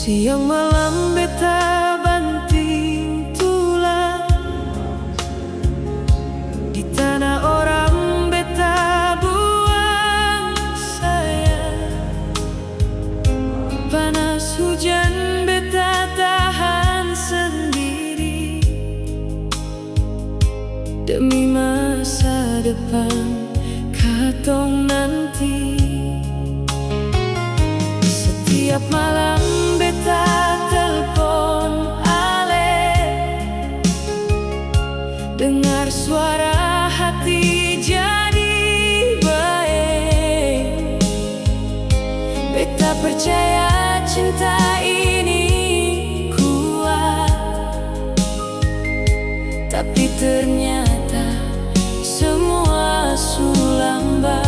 Siang malam beta banting tulang di tanah orang beta buang sayang. Panas hujan beta tahan sendiri demi masa depan katong nanti. Setiap malam beta telepon Ale, dengar suara hati jadi baik. Beta percaya cinta ini kuat, tapi ternyata semua sulambat.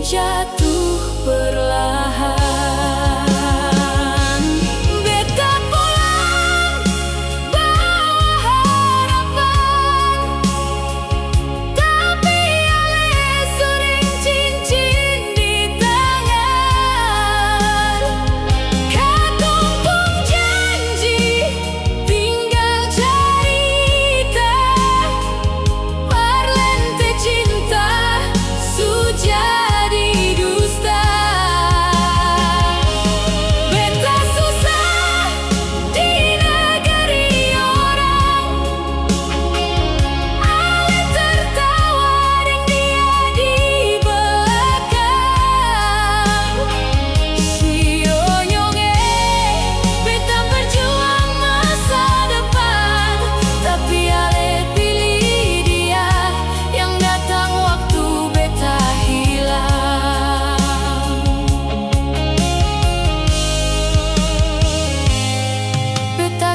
Jatuh perlahan, beta pulang bawa harapan, tapi ale sering cincin di tangan. Katong pun janji tinggal cerita, parlente cinta sudah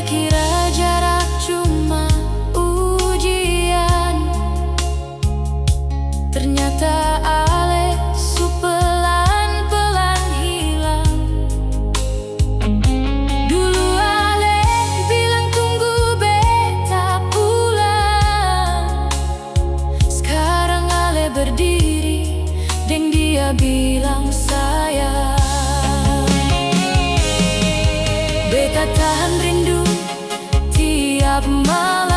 kira jarak cuma ujian, ternyata ale su pelan-pelan hilang. Dulu ale bilang tunggu beta pulang, sekarang ale berdiri dan dia bilang sayang. Beta tahan rindu tiap malam.